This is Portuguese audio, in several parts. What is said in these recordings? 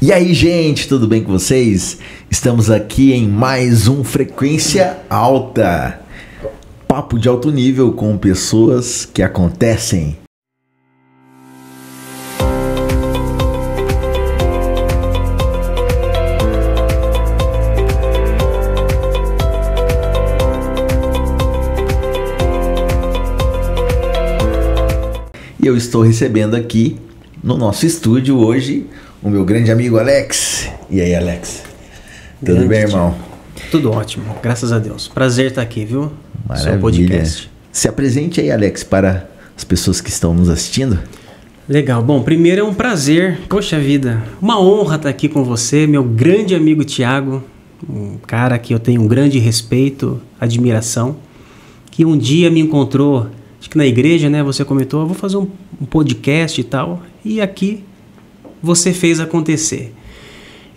E aí, gente, tudo bem com vocês? Estamos aqui em mais um Frequência Alta. Papo de alto nível com pessoas que acontecem. E eu estou recebendo aqui no nosso estúdio hoje o meu grande amigo Alex. E aí, Alex? Tudo bem, irmão? Tudo ótimo, graças a Deus. Prazer estar aqui, viu? Maravilha. Seu podcast. Se apresente aí, Alex, para as pessoas que estão nos assistindo. Legal. Bom, primeiro é um prazer, poxa vida, uma honra estar aqui com você, meu grande amigo Thiago, um cara que eu tenho um grande respeito, admiração, que um dia me encontrou, acho que na igreja, né? Você comentou, eu vou fazer um podcast e tal, e aqui você fez acontecer.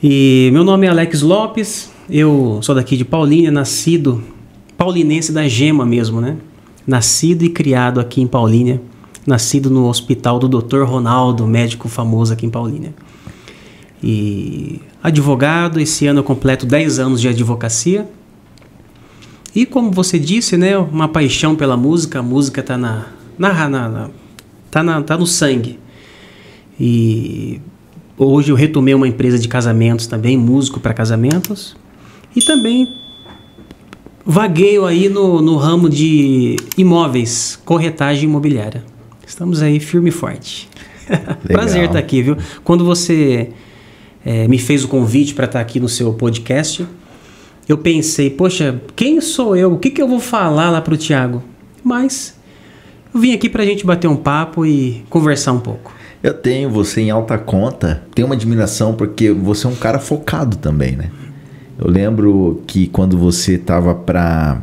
E meu nome é Alex Lopes, eu sou daqui de Paulínia, nascido, paulinense da gema mesmo, né? Nascido e criado aqui em Paulínia, nascido no hospital do Dr. Ronaldo, médico famoso aqui em Paulínia. E advogado, esse ano eu completo 10 anos de advocacia. E como você disse, né, uma paixão pela música, a música tá tá no sangue. E hoje eu retomei uma empresa de casamentos também, músico para casamentos. E também vagueio aí no ramo de imóveis, corretagem imobiliária. Estamos aí firme e forte. Prazer estar aqui, viu? Quando você me fez o convite para estar aqui no seu podcast, eu pensei, poxa, quem sou eu? O que eu vou falar lá para o Thiago? Mas eu vim aqui para a gente bater um papo e conversar um pouco. Eu tenho você em alta conta, tenho uma admiração porque você é um cara focado também, né? Eu lembro que quando você estava para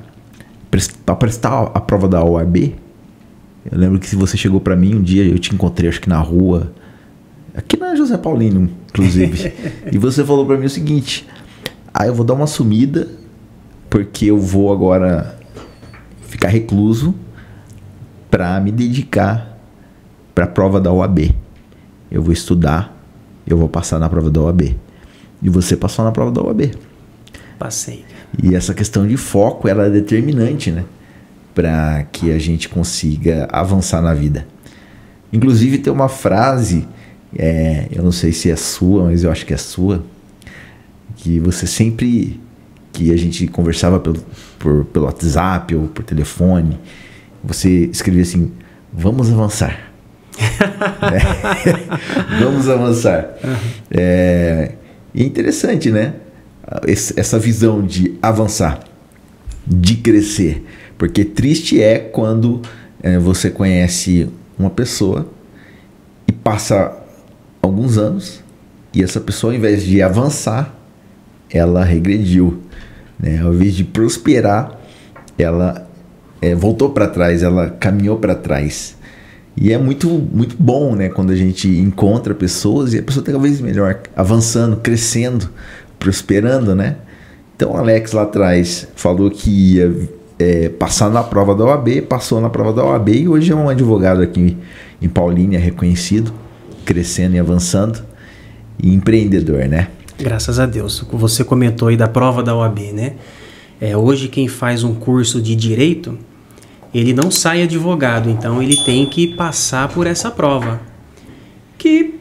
prestar a prova da OAB, eu lembro que você chegou para mim um dia, eu te encontrei acho que na rua, aqui na José Paulino, inclusive, e você falou para mim o seguinte: eu vou dar uma sumida porque eu vou agora ficar recluso para me dedicar para a prova da OAB. Eu vou estudar, eu vou passar na prova da OAB. E você passou na prova da OAB. Passei. E essa questão de foco, ela é determinante, né? Para que a gente consiga avançar na vida. Inclusive tem uma frase, eu não sei se é sua, mas eu acho que é sua, que você sempre, que a gente conversava pelo WhatsApp ou por telefone, você escrevia assim: vamos avançar. Vamos avançar. É interessante, né? Essa visão de avançar, de crescer. Porque triste é quando você conhece uma pessoa e passa alguns anos e essa pessoa, ao invés de avançar, ela regrediu, né? Ao invés de prosperar, ela voltou para trás, ela caminhou para trás. E é muito, muito bom, né, quando a gente encontra pessoas e a pessoa está cada vez melhor, avançando, crescendo, prosperando, né? Então o Alex lá atrás falou que ia passar na prova da OAB, passou na prova da OAB e hoje é um advogado aqui em Paulínia, reconhecido, crescendo e avançando, e empreendedor, né? Graças a Deus. Você comentou aí da prova da OAB, né? Hoje quem faz um curso de direito, ele não sai advogado, então ele tem que passar por essa prova, que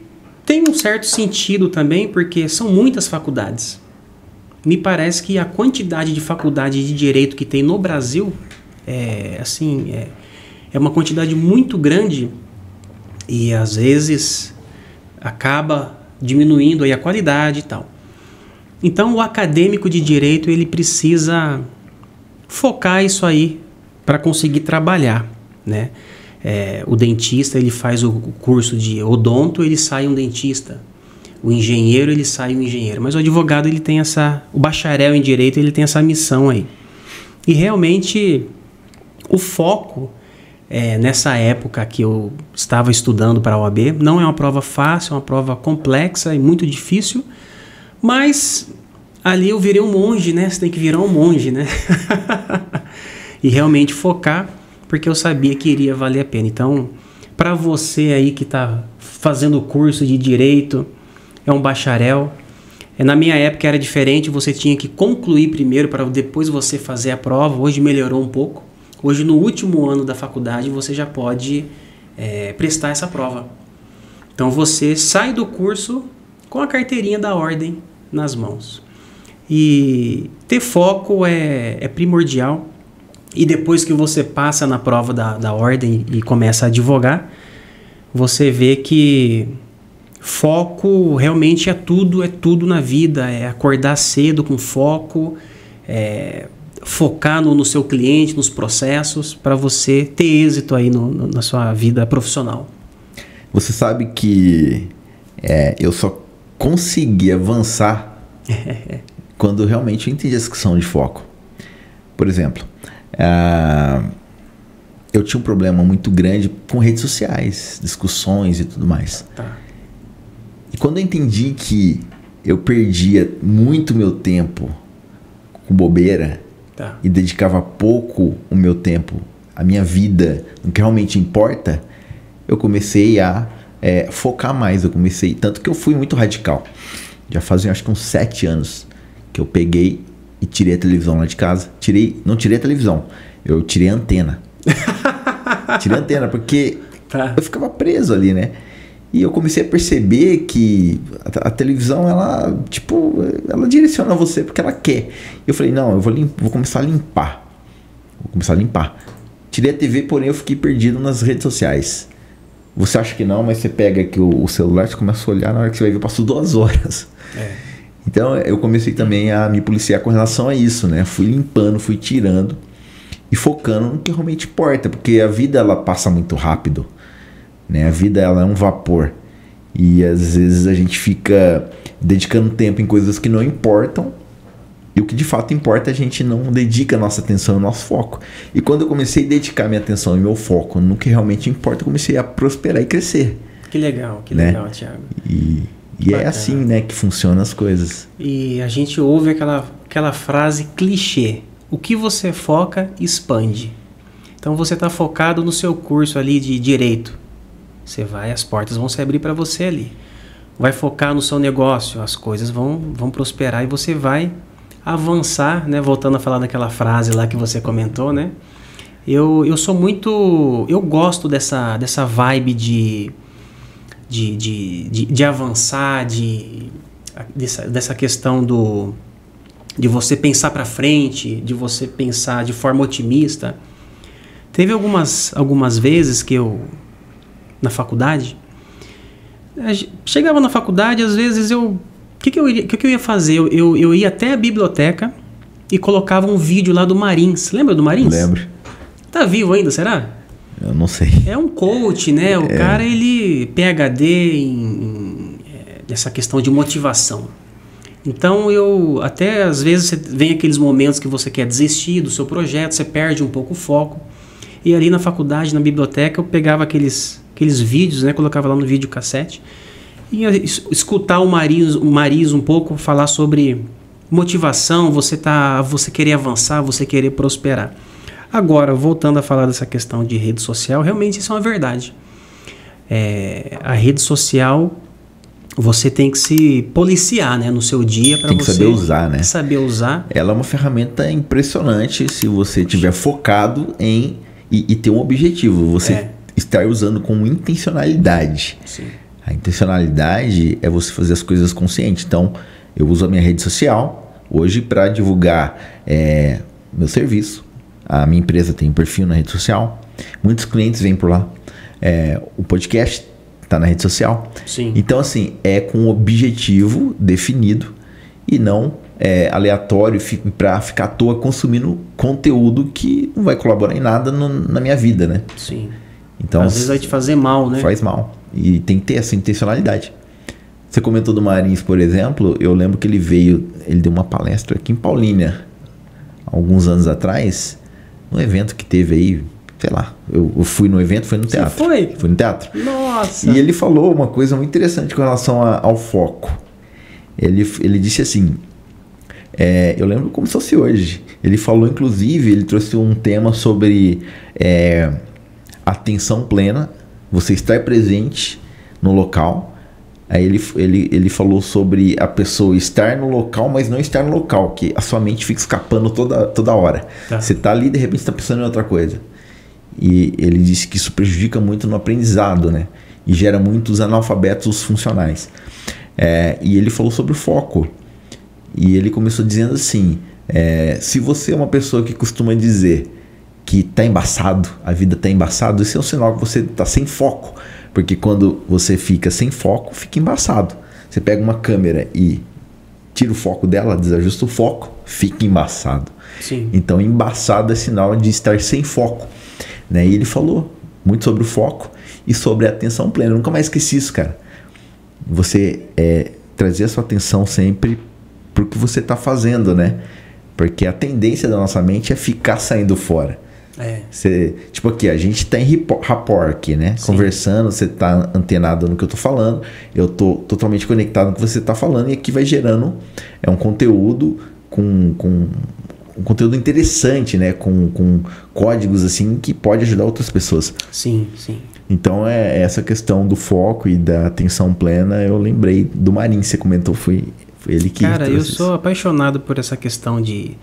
tem um certo sentido também, porque são muitas faculdades. Me parece que a quantidade de faculdade de direito que tem no Brasil é uma quantidade muito grande e às vezes acaba diminuindo aí a qualidade e tal. Então o acadêmico de direito, ele precisa focar isso aí para conseguir trabalhar, né? O dentista, ele faz o curso de odonto, ele sai um dentista. O engenheiro, ele sai um engenheiro. Mas o advogado, ele tem o bacharel em direito, ele tem essa missão aí. E realmente o foco nessa época que eu estava estudando para a OAB, não é uma prova fácil, é uma prova complexa e muito difícil, mas ali eu virei um monge, né? Você tem que virar um monge, né? E realmente focar, porque eu sabia que iria valer a pena. Então, para você aí que está fazendo o curso de Direito, é um bacharel. Na minha época era diferente, você tinha que concluir primeiro para depois você fazer a prova. Hoje melhorou um pouco. Hoje, no último ano da faculdade, você já pode prestar essa prova. Então, você sai do curso com a carteirinha da ordem nas mãos. E ter foco é primordial. E depois que você passa na prova da ordem e começa a advogar, você vê que foco realmente é tudo na vida. É acordar cedo com foco, focar no seu cliente, nos processos, para você ter êxito aí na sua vida profissional. Você sabe que eu só consegui avançar quando realmente eu entendi essa questão de foco. Por exemplo, eu tinha um problema muito grande com redes sociais, discussões e tudo mais. Tá. E quando eu entendi que eu perdia muito meu tempo com bobeira, Tá. e dedicava pouco o meu tempo, a minha vida, no que realmente importa, eu comecei a focar mais. Tanto que eu fui muito radical. Já fazia acho que uns 7 anos que eu peguei e tirei a televisão lá de casa. Não tirei a televisão, eu tirei a antena. Tirei a antena porque eu ficava preso ali, né? E eu comecei a perceber que a televisão, ela direciona você porque ela quer. Eu falei, não, eu vou começar a limpar. Tirei a TV, porém eu fiquei perdido nas redes sociais. Você acha que não, mas você pega aqui o celular, você começa a olhar, na hora que você vai ver, passou 2 horas. Então eu comecei também a me policiar com relação a isso, né? Fui limpando, fui tirando e focando no que realmente importa, porque a vida ela passa muito rápido. Né? A vida ela é um vapor e às vezes a gente fica dedicando tempo em coisas que não importam, e o que de fato importa a gente não dedica a nossa atenção e o nosso foco. E quando eu comecei a dedicar minha atenção e meu foco no que realmente importa, eu comecei a prosperar e crescer. Que legal, né? Thiago. E é assim, né, que funcionam as coisas. E a gente ouve aquela frase clichê: o que você foca, expande. Então você está focado no seu curso ali de direito. Você vai, as portas vão se abrir para você ali. Vai focar no seu negócio, as coisas vão prosperar e você vai avançar, né? Voltando a falar daquela frase lá que você comentou, né? Eu gosto dessa vibe de avançar, dessa questão de você pensar para frente, de você pensar de forma otimista. Teve algumas vezes que eu, na faculdade, chegava na faculdade, às vezes o que eu ia fazer? Eu ia até a biblioteca e colocava um vídeo lá do Marins. Lembra do Marins? Lembro. Tá vivo ainda, será? Eu não sei. É um coach, né? O cara, ele PhD nessa questão de motivação. Então, até às vezes vem aqueles momentos que você quer desistir do seu projeto, você perde um pouco o foco. E ali na faculdade, na biblioteca, eu pegava aqueles vídeos, né? Colocava lá no videocassete e ia escutar o Mariz um pouco, falar sobre motivação, você querer avançar, você querer prosperar. Agora, voltando a falar dessa questão de rede social, realmente isso é uma verdade. A rede social, você tem que se policiar, né, no seu dia para você... Tem que saber usar, né? Saber usar. Ela é uma ferramenta impressionante se você estiver focado em... E ter um objetivo, você estar usando com intencionalidade. Sim. A intencionalidade é você fazer as coisas consciente. Então, eu uso a minha rede social hoje para divulgar meu serviço. A minha empresa tem um perfil na rede social. Muitos clientes vêm por lá. O podcast está na rede social. Sim. Então, assim, é com um objetivo definido e não aleatório para ficar à toa consumindo conteúdo que não vai colaborar em nada na minha vida, né? Sim. Então, às vezes vai te fazer mal, né? Faz mal. E tem que ter essa intencionalidade. Você comentou do Marins, por exemplo. Eu lembro que ele deu uma palestra aqui em Paulínia, alguns anos atrás, num evento que teve aí, sei lá. Eu fui no evento, foi no teatro. Você foi? Fui no teatro. Nossa! E ele falou uma coisa muito interessante com relação ao foco. Ele disse assim, eu lembro como se fosse hoje. Ele falou, inclusive, ele trouxe um tema sobre atenção plena, você estar presente no local Aí ele falou sobre a pessoa estar no local, mas não estar no local, que a sua mente fica escapando toda hora. Tá. Você tá ali e de repente está pensando em outra coisa. E ele disse que isso prejudica muito no aprendizado, né? E gera muitos analfabetos funcionais. E ele falou sobre o foco. E ele começou dizendo assim, se você é uma pessoa que costuma dizer que tá embaçado, a vida tá embaçada, isso é um sinal que você tá sem foco. Porque quando você fica sem foco, fica embaçado. Você pega uma câmera e tira o foco dela, desajusta o foco, fica embaçado. Sim. Então, embaçado é sinal de estar sem foco, né? E ele falou muito sobre o foco e sobre a atenção plena. Eu nunca mais esqueci isso, cara. Você trazer a sua atenção sempre pro que você está fazendo, né? Porque a tendência da nossa mente é ficar saindo fora. Tipo aqui, a gente tá em rapport aqui, né? Sim. Conversando, você tá antenado no que eu tô falando, eu tô totalmente conectado no que você tá falando, e aqui vai gerando um conteúdo com um conteúdo interessante, né? Com códigos assim que pode ajudar outras pessoas. Sim, sim. Então essa questão do foco e da atenção plena, eu lembrei do Marinho, você comentou, foi ele que... Cara, eu sou apaixonado por essa questão de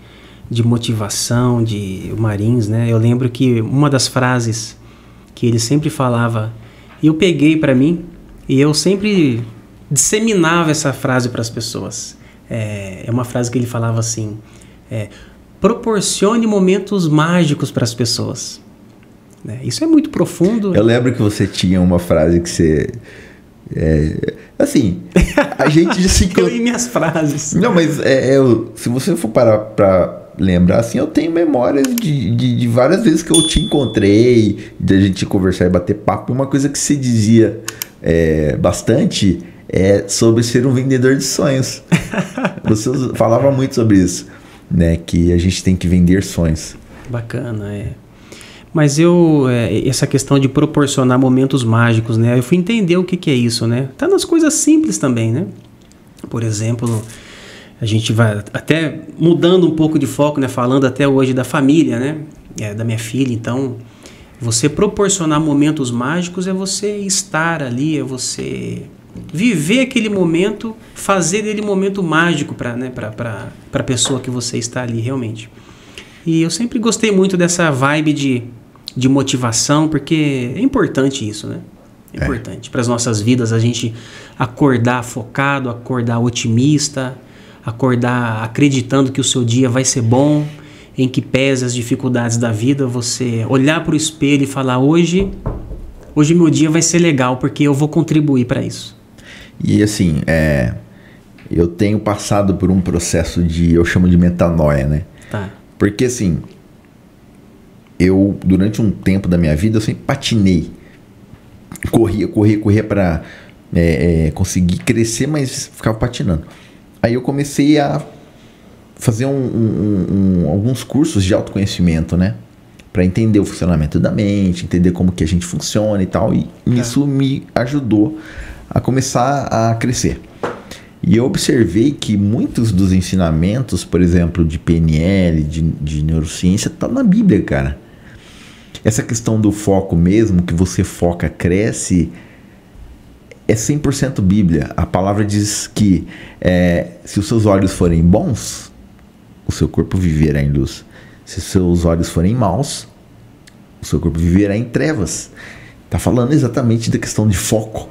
motivação, de Marins, né? Eu lembro que uma das frases que ele sempre falava, eu peguei para mim e eu sempre disseminava essa frase para as pessoas. É uma frase que ele falava assim, proporcione momentos mágicos para as pessoas. Isso é muito profundo. Eu lembro que você tinha uma frase que você... assim, a gente já se... Eu e minhas frases. Não, mas se você for parar pra lembrar, assim, eu tenho memórias de várias vezes que eu te encontrei, de a gente conversar e bater papo. Uma coisa que você dizia bastante sobre ser um vendedor de sonhos. Você falava muito sobre isso, né? Que a gente tem que vender sonhos. Bacana, Mas essa questão de proporcionar momentos mágicos, né? Eu fui entender o que é isso, né? Tá nas coisas simples também, né? Por exemplo, a gente vai até mudando um pouco de foco, né? Falando até hoje da família, né? Da minha filha. Então, você proporcionar momentos mágicos é você estar ali, é você viver aquele momento, fazer dele momento mágico para a pessoa que você está ali realmente. E eu sempre gostei muito dessa vibe de motivação, porque é importante isso, né? É importante para as nossas vidas a gente acordar focado, acordar otimista, acordar acreditando que o seu dia vai ser bom, em que pese as dificuldades da vida, você olhar para o espelho e falar, hoje meu dia vai ser legal, porque eu vou contribuir para isso. E assim, eu tenho passado por um processo eu chamo de metanoia, né? Tá. Porque assim, eu durante um tempo da minha vida eu sempre patinei, corria para conseguir crescer, mas ficava patinando. Aí eu comecei a fazer alguns cursos de autoconhecimento, né? Para entender o funcionamento da mente, entender como que a gente funciona e tal. E isso me ajudou a começar a crescer. E eu observei que muitos dos ensinamentos, por exemplo, de PNL, de neurociência, tá na Bíblia, cara. Essa questão do foco mesmo, que você foca, cresce, é 100% Bíblia. A palavra diz que se os seus olhos forem bons, o seu corpo viverá em luz. Se os seus olhos forem maus, o seu corpo viverá em trevas. Tá falando exatamente da questão de foco.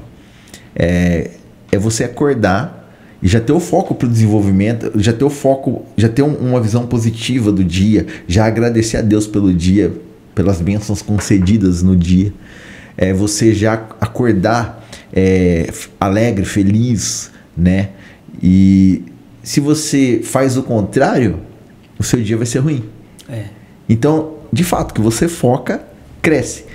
É você acordar e já ter o foco para o desenvolvimento, já ter o foco, já ter uma visão positiva do dia, já agradecer a Deus pelo dia, pelas bênçãos concedidas no dia. Você já acordar alegre, feliz, né? E se você faz o contrário, o seu dia vai ser ruim. Então, de fato, que você foca, cresce.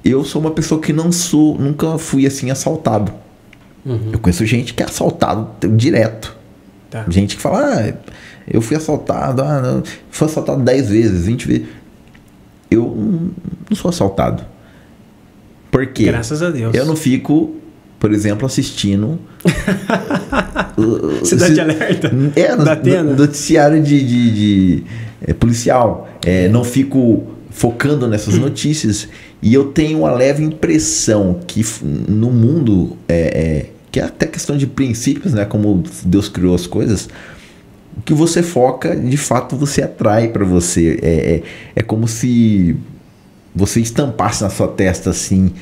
Eu sou uma pessoa que nunca fui assim assaltado. Eu conheço gente que é assaltado direto. Tá. Gente que fala, eu fui assaltado, fui assaltado 10 vezes, 20 vezes. Eu não sou assaltado. Por quê? Graças a Deus. Eu não fico, por exemplo, assistindo Cidade Alerta. No noticiário de policial. Não fico focando nessas notícias. E eu tenho uma leve impressão que no mundo que é até questão de princípios, né? Como Deus criou as coisas. O que você foca, de fato, você atrai para você. É como se você estampasse na sua testa, assim,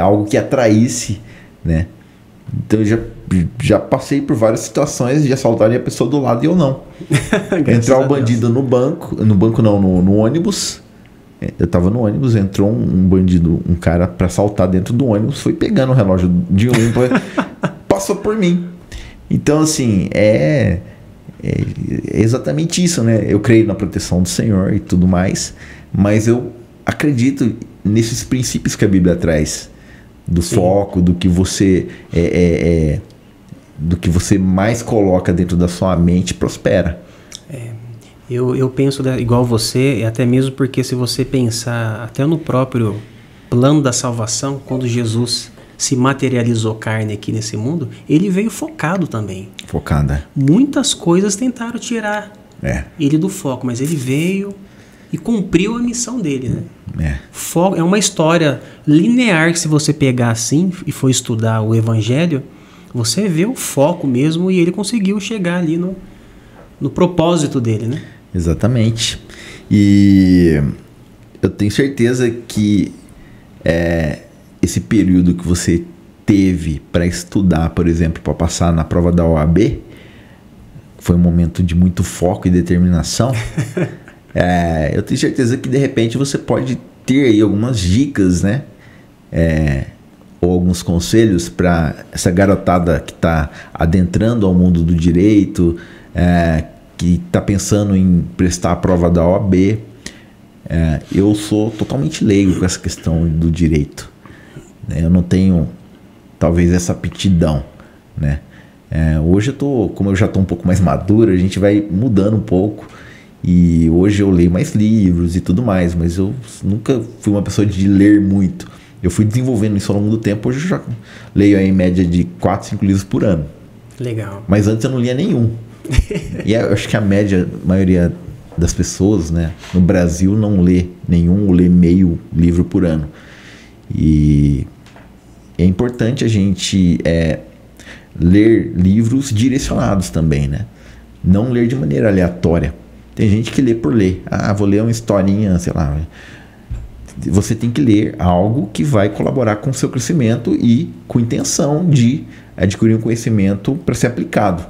algo que atraísse, né? Então eu já passei por várias situações de assaltarem a pessoa do lado e eu não. Entrar o bandido no banco não, no ônibus. Eu tava no ônibus, entrou um bandido, um cara pra assaltar dentro do ônibus, foi pegando o relógio de passou por mim. Então, assim, é exatamente isso, né? Eu creio na proteção do Senhor e tudo mais, mas eu acredito nesses princípios que a Bíblia traz, do Sim. foco, do que você do que você mais coloca dentro da sua mente prospera. Eu penso igual você, até mesmo porque se você pensar até no próprio plano da salvação, quando Jesus se materializou carne aqui nesse mundo, ele veio focado também. Focada. Muitas coisas tentaram tirar ele do foco, mas ele veio e cumpriu a missão dele, né? É uma história linear que, se você pegar assim e for estudar o Evangelho, você vê o foco mesmo, e ele conseguiu chegar ali no propósito dele, né? Exatamente. E eu tenho certeza que esse período que você teve para estudar, por exemplo, para passar na prova da OAB, foi um momento de muito foco e determinação. Eu tenho certeza que de repente você pode ter aí algumas dicas, né? Ou alguns conselhos para essa garotada que está adentrando ao mundo do direito, que está pensando em prestar a prova da OAB. Eu sou totalmente leigo com essa questão do direito, né? Eu não tenho talvez essa aptidão, né? Hoje como eu já estou um pouco mais maduro, a gente vai mudando um pouco, e hoje eu leio mais livros e tudo mais, mas eu nunca fui uma pessoa de ler muito. Eu fui desenvolvendo isso ao longo do tempo. Hoje eu já leio aí em média de 4, 5 livros por ano. Legal. Mas antes eu não lia nenhum. E eu acho que a maioria das pessoas, né, no Brasil não lê nenhum, ou lê meio livro por ano. E é importante a gente ler livros direcionados também, né? Não ler de maneira aleatória. Tem gente que lê por ler. Vou ler uma historinha, sei lá. Você tem que ler algo que vai colaborar com o seu crescimento e com intenção de adquirir um conhecimento para ser aplicado.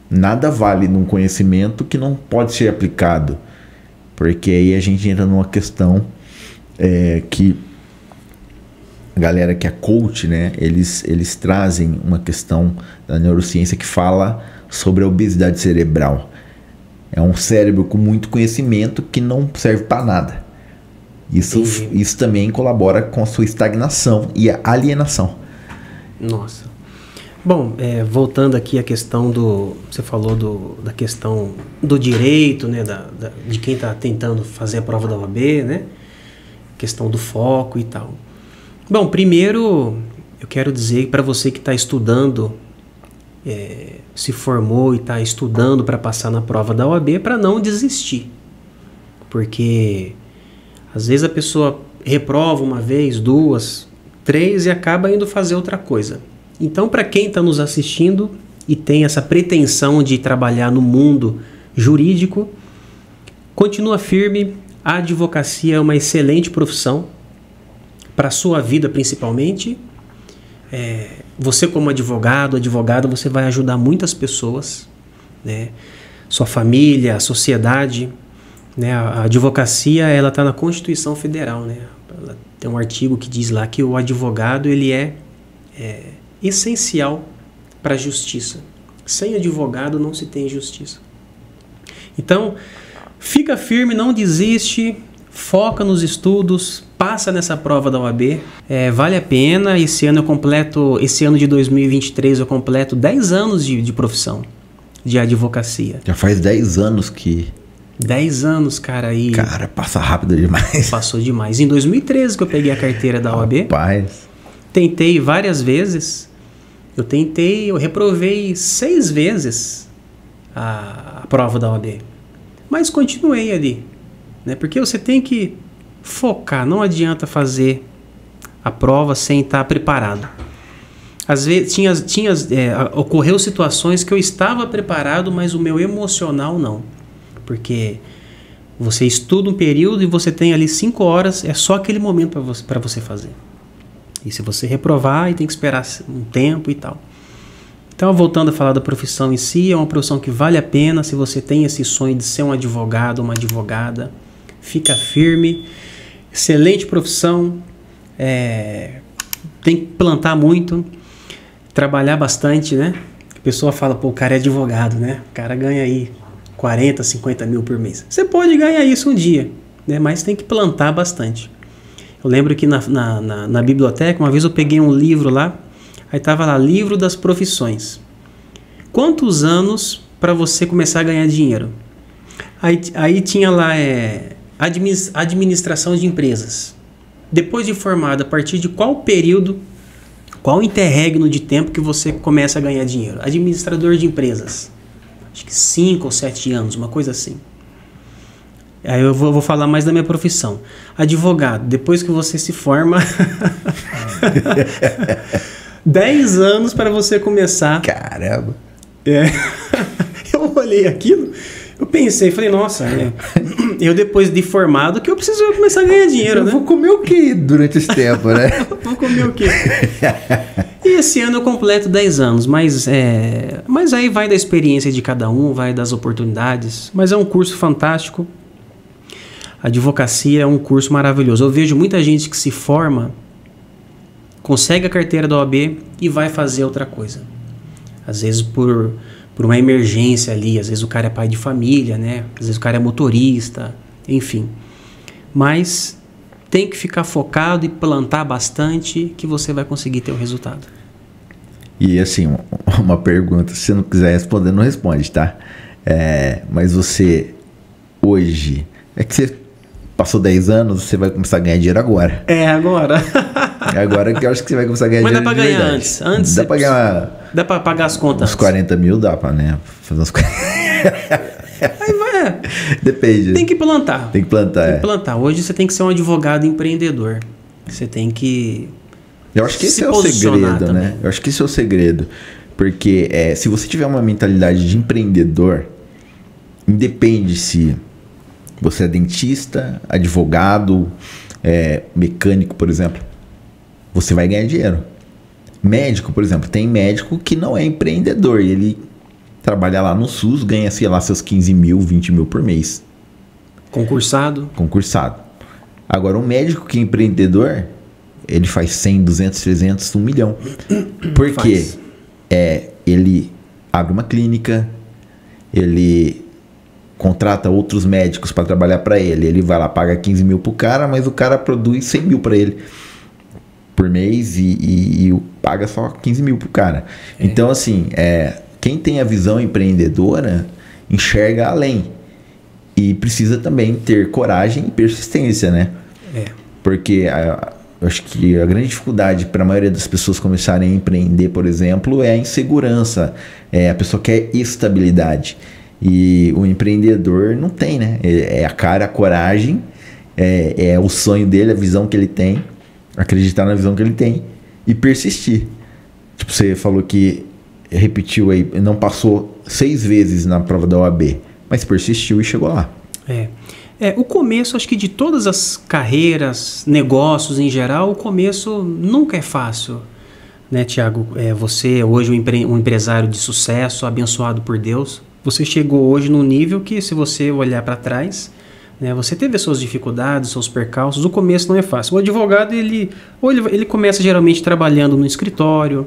Nada vale num conhecimento que não pode ser aplicado, porque aí a gente entra numa questão que a galera que é coach, né, eles trazem uma questão da neurociência que fala sobre a obesidade cerebral. É um cérebro com muito conhecimento que não serve para nada. Isso também colabora com a sua estagnação e a alienação. Nossa. Bom, voltando aqui à questão você falou da questão do direito, né, de quem está tentando fazer a prova da OAB, né? Questão do foco e tal. Bom, primeiro eu quero dizer para você que está estudando, se formou e está estudando para passar na prova da OAB, para não desistir. Porque às vezes a pessoa reprova uma vez, 2, 3 e acaba indo fazer outra coisa. Então, para quem está nos assistindo e tem essa pretensão de trabalhar no mundo jurídico, continua firme. A advocacia é uma excelente profissão para a sua vida, principalmente. Você, como advogada, você vai ajudar muitas pessoas, né? Sua família, a sociedade, né? A advocacia, ela está na Constituição Federal, né? Ela tem um artigo que diz lá que o advogado ele é essencial para a justiça. Sem advogado não se tem justiça. Então, fica firme, não desiste, foca nos estudos, passa nessa prova da OAB. Vale a pena. Esse ano de 2023 eu completo 10 anos de profissão, de advocacia. Já faz 10 anos que... 10 anos, cara, aí... Cara, passa rápido demais. Passou demais. Em 2013 que eu peguei a carteira da OAB. Rapaz. Tentei várias vezes. Eu reprovei 6 vezes a prova da OAB. Mas continuei ali, né? Porque você tem que focar. Não adianta fazer a prova sem estar preparado. Às vezes ocorreu situações que eu estava preparado, mas o meu emocional não. Porque você estuda um período e você tem ali 5 horas, é só aquele momento para você fazer. E se você reprovar, aí tem que esperar um tempo e tal. Então, voltando a falar da profissão em si, é uma profissão que vale a pena. Se você tem esse sonho de ser um advogado, uma advogada, fica firme. Excelente profissão. Tem que plantar muito, trabalhar bastante, né? A pessoa fala, pô, o cara é advogado, né? O cara ganha aí 40, 50 mil por mês. Você pode ganhar isso um dia, né? Mas tem que plantar bastante. Eu lembro que na biblioteca, uma vez eu peguei um livro lá, aí estava lá, livro das profissões. Quantos anos para você começar a ganhar dinheiro? Aí tinha lá administração de empresas. Depois de formado, a partir de qual período, qual interregno de tempo que você começa a ganhar dinheiro? Administrador de empresas. Acho que 5 ou 7 anos, uma coisa assim. Aí eu vou falar mais da minha profissão. Advogado, depois que você se forma, 10 anos para você começar. Caramba! Eu olhei aquilo, eu pensei, falei, nossa, eu depois de formado que eu preciso começar a ganhar dinheiro, né? Vou comer o quê durante esse tempo, né? Vou comer o quê? E esse ano eu completo 10 anos, mas aí vai da experiência de cada um, vai das oportunidades, mas é um curso fantástico. A advocacia é um curso maravilhoso. Eu vejo muita gente que se forma, consegue a carteira da OAB e vai fazer outra coisa. Às vezes por uma emergência ali, às vezes o cara é pai de família, né? Às vezes o cara é motorista, enfim. Mas tem que ficar focado e plantar bastante que você vai conseguir ter o resultado. E assim, uma pergunta, se você não quiser responder, não responde, tá? Mas você, hoje, é que você passou 10 anos, você vai começar a ganhar dinheiro agora. Agora. Agora que eu acho que você vai começar a ganhar dinheiro. Mas dá pra ganhar antes. Antes dá pra ganhar... Dá pra pagar as contas. Uns 40 mil dá pra, né? Fazer uns 40... Aí vai. Depende. Tem que plantar. Tem que plantar. Hoje você tem que ser um advogado empreendedor. Você tem que... Eu acho que esse é o segredo, também, né? Eu acho que esse é o segredo. Porque se você tiver uma mentalidade de empreendedor, independe se você é dentista, advogado, mecânico, por exemplo, você vai ganhar dinheiro. Médico, por exemplo, tem médico que não é empreendedor e ele trabalha lá no SUS, ganha, sei lá, seus 15 mil, 20 mil por mês. Concursado. Agora, um médico que é empreendedor, ele faz 100, 200, 300, 1 milhão. Por quê? Ele abre uma clínica, ele contrata outros médicos para trabalhar para ele. Ele vai lá, paga 15 mil pro cara, mas o cara produz 100 mil para ele por mês e paga só 15 mil pro cara. Então, assim, quem tem a visão empreendedora enxerga além. E precisa também ter coragem e persistência, né? Porque eu acho que a grande dificuldade para a maioria das pessoas começarem a empreender, por exemplo, é a insegurança. A pessoa quer estabilidade. E o empreendedor não tem, né? É a cara, a coragem, é o sonho dele, a visão que ele tem, acreditar na visão que ele tem e persistir. Tipo, você falou que repetiu aí, não passou 6 vezes na prova da OAB, mas persistiu e chegou lá. O começo, acho que de todas as carreiras, negócios em geral, o começo nunca é fácil, né, Tiago? Você hoje um empresário de sucesso, abençoado por Deus, você chegou hoje num nível que, se você olhar para trás, né, você teve as suas dificuldades, seus percalços. O começo não é fácil. O advogado, ele começa geralmente trabalhando no escritório,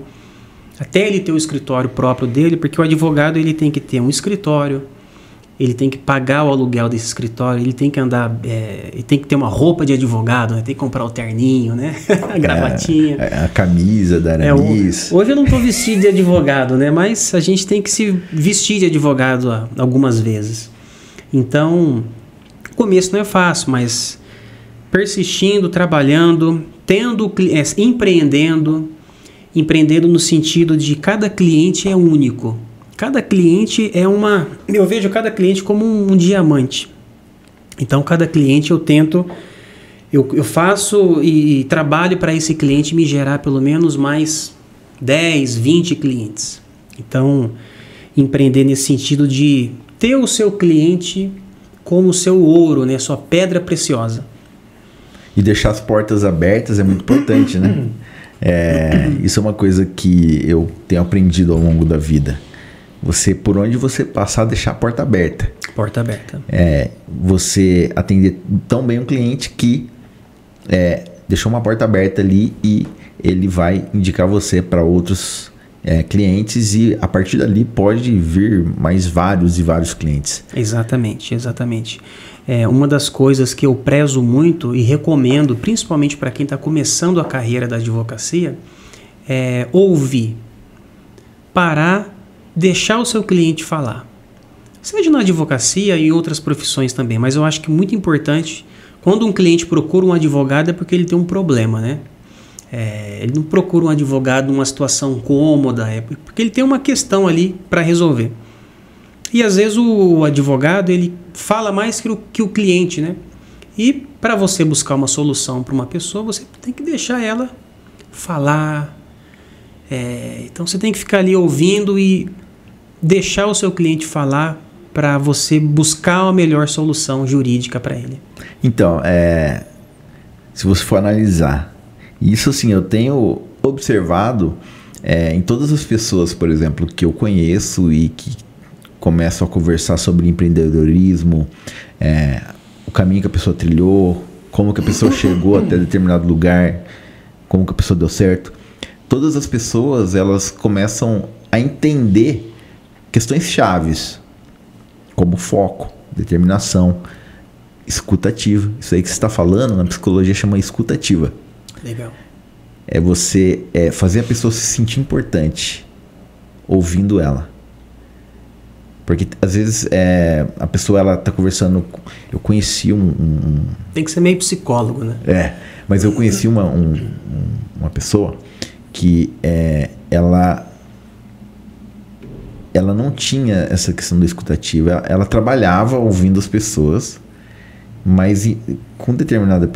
até ele ter o escritório próprio dele, porque o advogado ele tem que ter um escritório, ele tem que pagar o aluguel desse escritório, ele tem que andar, ele tem que ter uma roupa de advogado, né? Tem que comprar o terninho, né? A gravatinha. A camisa da Aramis. Hoje eu não estou vestido de advogado, né? Mas a gente tem que se vestir de advogado algumas vezes. Então, o começo não é fácil, mas persistindo, trabalhando, empreendendo no sentido de cada cliente é único. Cada cliente eu vejo cada cliente como um diamante. Então, cada cliente eu faço e trabalho para esse cliente me gerar pelo menos mais 10, 20 clientes. Então, empreender nesse sentido de ter o seu cliente como o seu ouro, né? Sua pedra preciosa. E deixar as portas abertas é muito importante, né? Isso é uma coisa que eu tenho aprendido ao longo da vida. Você, por onde você passar, deixar a porta aberta. Porta aberta. Você atender tão bem um cliente que deixou uma porta aberta ali e ele vai indicar você para outros clientes e a partir dali pode vir mais vários e vários clientes. Exatamente, exatamente. Uma das coisas que eu prezo muito e recomendo, principalmente para quem está começando a carreira da advocacia, é ouvir, parar, deixar o seu cliente falar. Seja na advocacia e em outras profissões também, mas eu acho que muito importante, quando um cliente procura um advogado é porque ele tem um problema, né? Ele não procura um advogado numa situação cômoda, porque ele tem uma questão ali para resolver. E às vezes o advogado ele fala mais que o cliente, né? E para você buscar uma solução para uma pessoa, você tem que deixar ela falar. Então você tem que ficar ali ouvindo e deixar o seu cliente falar para você buscar uma melhor solução jurídica para ele. Então, se você for analisar, isso assim, eu tenho observado em todas as pessoas, por exemplo, que eu conheço e que começam a conversar sobre empreendedorismo, o caminho que a pessoa trilhou, como que a pessoa chegou até determinado lugar, como que a pessoa deu certo. Todas as pessoas, elas começam a entender questões chaves, como foco, determinação, escutativa. Isso aí que você está falando, na psicologia chama escutativa. Legal. É você fazer a pessoa se sentir importante, ouvindo ela. Porque às vezes a pessoa ela tá conversando. Eu conheci Tem que ser meio psicólogo, né? Mas eu conheci uma pessoa que ela não tinha essa questão da escutativa. Ela trabalhava ouvindo as pessoas, mas com determinadas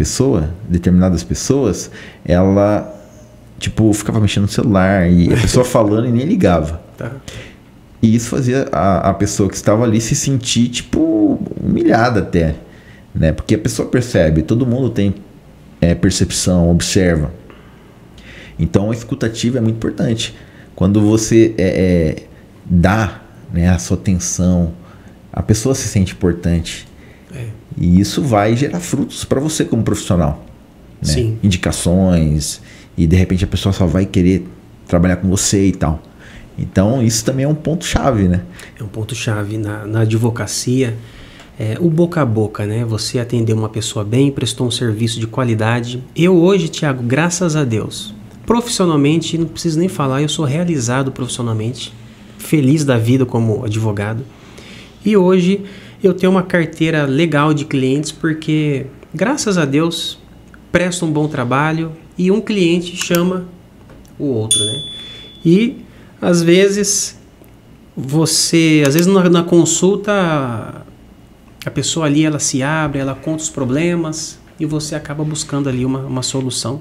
pessoas, ela tipo ficava mexendo no celular e a pessoa falando e nem ligava. Tá. E isso fazia a pessoa que estava ali se sentir tipo humilhada até, né? Porque a pessoa percebe, todo mundo tem percepção, observa. Então a escutativa é muito importante. Quando você dá, né, a sua atenção, a pessoa se sente importante. E isso vai gerar frutos para você como profissional, né? Sim. Indicações, e de repente a pessoa só vai querer trabalhar com você e tal. Então isso também é um ponto-chave, né? É um ponto-chave na advocacia. O boca a boca, né? Você atendeu uma pessoa bem, prestou um serviço de qualidade. Eu hoje, Thiago, graças a Deus, profissionalmente, não preciso nem falar, eu sou realizado profissionalmente, feliz da vida como advogado. E hoje eu tenho uma carteira legal de clientes porque, graças a Deus, presto um bom trabalho e um cliente chama o outro, né? E, às vezes, na consulta, a pessoa ali, ela se abre, ela conta os problemas e você acaba buscando ali uma solução,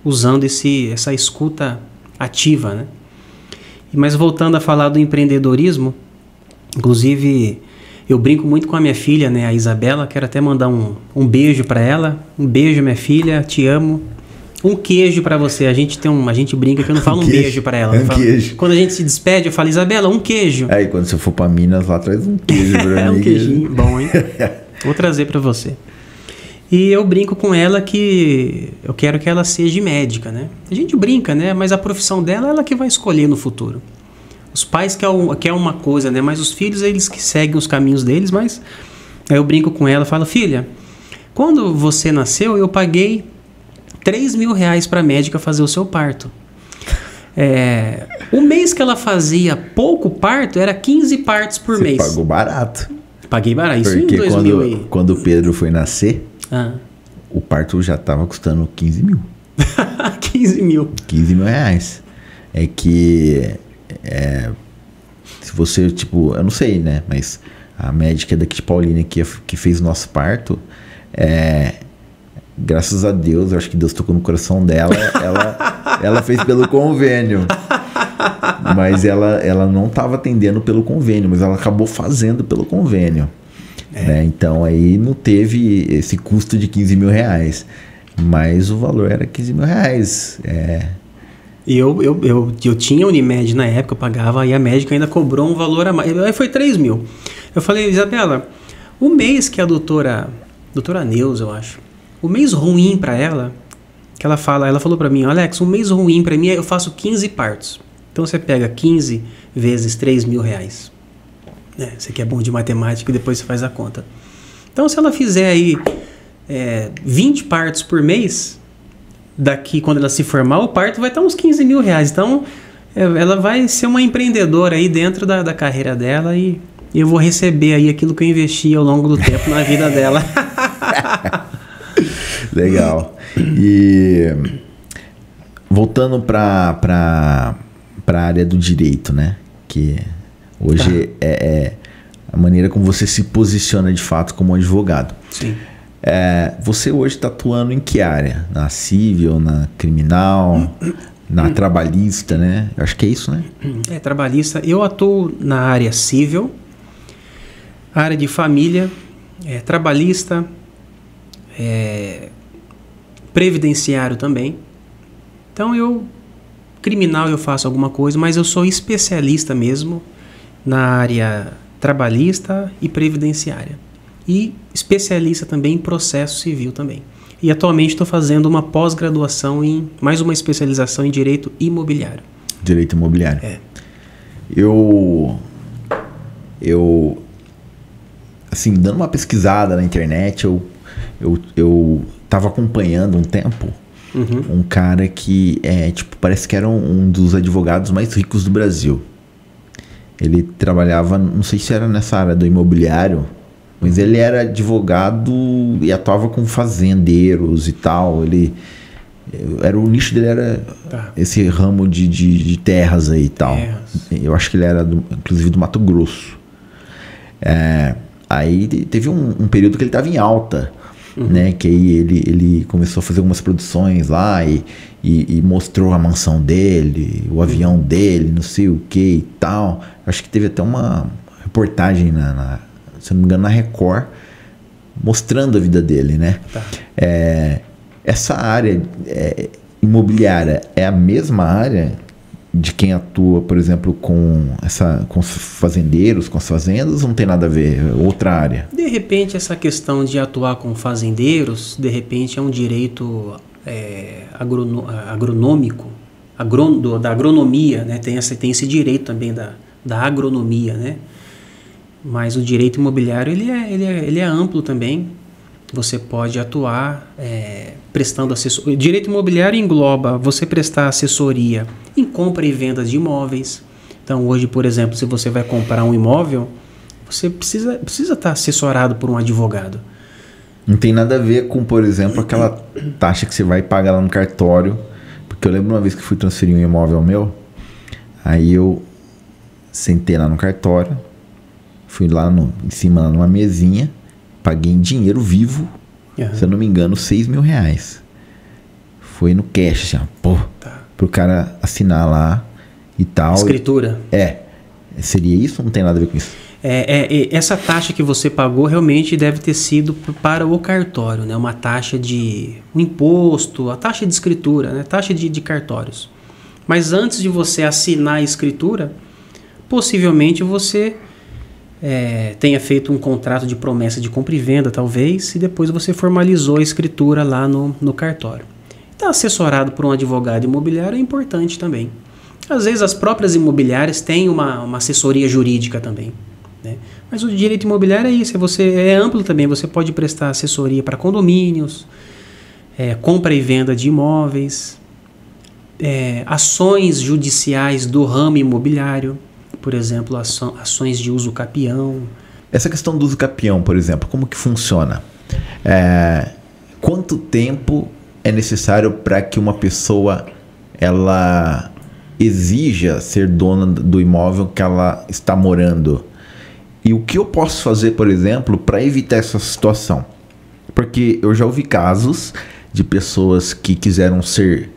usando essa escuta ativa, né? Mas voltando a falar do empreendedorismo, inclusive eu brinco muito com a minha filha, né, a Isabela, quero até mandar um beijo para ela. Um beijo, minha filha, te amo. Um queijo para você. A gente brinca que eu não falo um beijo para ela. Queijo. Quando a gente se despede, eu falo, Isabela, um queijo. Aí quando você for para Minas, lá traz um queijo para mim. Um queijinho bom, hein? Vou trazer para você. E eu brinco com ela que eu quero que ela seja médica, né? A gente brinca, né? Mas a profissão dela é ela que vai escolher no futuro. Os pais querem uma coisa, né? Mas os filhos, eles que seguem os caminhos deles, mas... Aí eu brinco com ela, falo, filha, quando você nasceu, eu paguei R$3.000 para a médica fazer o seu parto. O mês que ela fazia pouco parto, era 15 partos por mês. Você pagou barato. Paguei barato, isso porque em 2000 quando o Pedro foi nascer, o parto já estava custando 15 mil. 15 mil. 15 mil reais. É que... se você, tipo, eu não sei, né? Mas a médica daqui de Paulínia que fez o nosso parto, graças a Deus, eu acho que Deus tocou no coração dela, ela fez pelo convênio. Mas ela não estava atendendo pelo convênio, mas ela acabou fazendo pelo convênio. Né? Então aí não teve esse custo de 15 mil reais. Mas o valor era 15 mil reais. E eu tinha Unimed na época, eu pagava, e a médica ainda cobrou um valor a mais. Aí foi 3 mil. Eu falei, Isabela, o mês que a doutora Neuza, eu acho, o mês ruim para ela, que ela falou para mim, Alex, um mês ruim para mim, eu faço 15 partos. Então você pega 15 vezes 3 mil reais. Você que é bom de matemática e depois você faz a conta. Então se ela fizer aí 20 partos por mês, daqui quando ela se formar, o parto vai estar uns 15 mil reais. Então ela vai ser uma empreendedora aí dentro da carreira dela e eu vou receber aí aquilo que eu investi ao longo do tempo na vida dela. Legal. E voltando para a área do direito, né? Que hoje é a maneira como você se posiciona de fato como advogado. Sim. Você hoje está atuando em que área? Na civil, na criminal, na trabalhista, né? Eu acho que é isso, né? Trabalhista. Eu atuo na área civil, área de família, trabalhista, previdenciário também. Então criminal eu faço alguma coisa, mas eu sou especialista mesmo na área trabalhista e previdenciária. E especialista também em processo civil também. E atualmente estou fazendo uma pós-graduação mais uma especialização em direito imobiliário. Direito imobiliário. Eu assim, dando uma pesquisada na internet, eu tava acompanhando um tempo um cara que parece que era um dos advogados mais ricos do Brasil. Ele trabalhava, não sei se era nessa área do imobiliário, mas ele era advogado e atuava com fazendeiros e tal. O nicho dele era esse ramo de terras aí e tal. Eu acho que ele era inclusive do Mato Grosso. Aí teve um período que ele estava em alta, né? Que aí ele começou a fazer algumas produções lá e mostrou a mansão dele, o avião dele, não sei o que e tal. Acho que teve até uma reportagem se não me engano, na Record, mostrando a vida dele, né? Essa área imobiliária é a mesma área de quem atua, por exemplo, com os fazendeiros, com as fazendas, não tem nada a ver, outra área? De repente, essa questão de atuar com fazendeiros, de repente é um direito agronômico, da agronomia, né? Tem esse direito também da agronomia, né? Mas o direito imobiliário ele é amplo também. Você pode atuar prestando assessoria. O direito imobiliário engloba você prestar assessoria em compra e venda de imóveis. Então hoje, por exemplo, se você vai comprar um imóvel, você precisa estar assessorado por um advogado. Não tem nada a ver com, por exemplo, aquela taxa que você vai pagar lá no cartório. Porque eu lembro uma vez que fui transferir um imóvel meu, aí eu sentei lá no cartório, fui lá em cima, numa mesinha, paguei em dinheiro vivo, se eu não me engano, 6 mil reais. Foi no cash, assim, pro cara assinar lá e tal. Escritura. Seria isso ou não tem nada a ver com isso? Essa taxa que você pagou realmente deve ter sido para o cartório, né? Uma taxa um imposto, a taxa de escritura, né? Taxa de cartórios. Mas antes de você assinar a escritura, possivelmente você tenha feito um contrato de promessa de compra e venda, talvez, e depois você formalizou a escritura lá no cartório. Estar assessorado por um advogado imobiliário é importante também. Às vezes as próprias imobiliárias têm uma assessoria jurídica também, né? Mas o direito imobiliário é isso, é amplo também. Você pode prestar assessoria para condomínios, compra e venda de imóveis, ações judiciais do ramo imobiliário, por exemplo, ações de uso capião. Essa questão do uso capião, por exemplo, como que funciona? Quanto tempo é necessário para que uma pessoa ela exija ser dona do imóvel que ela está morando? E o que eu posso fazer, por exemplo, para evitar essa situação? Porque eu já ouvi casos de pessoas que quiseram ser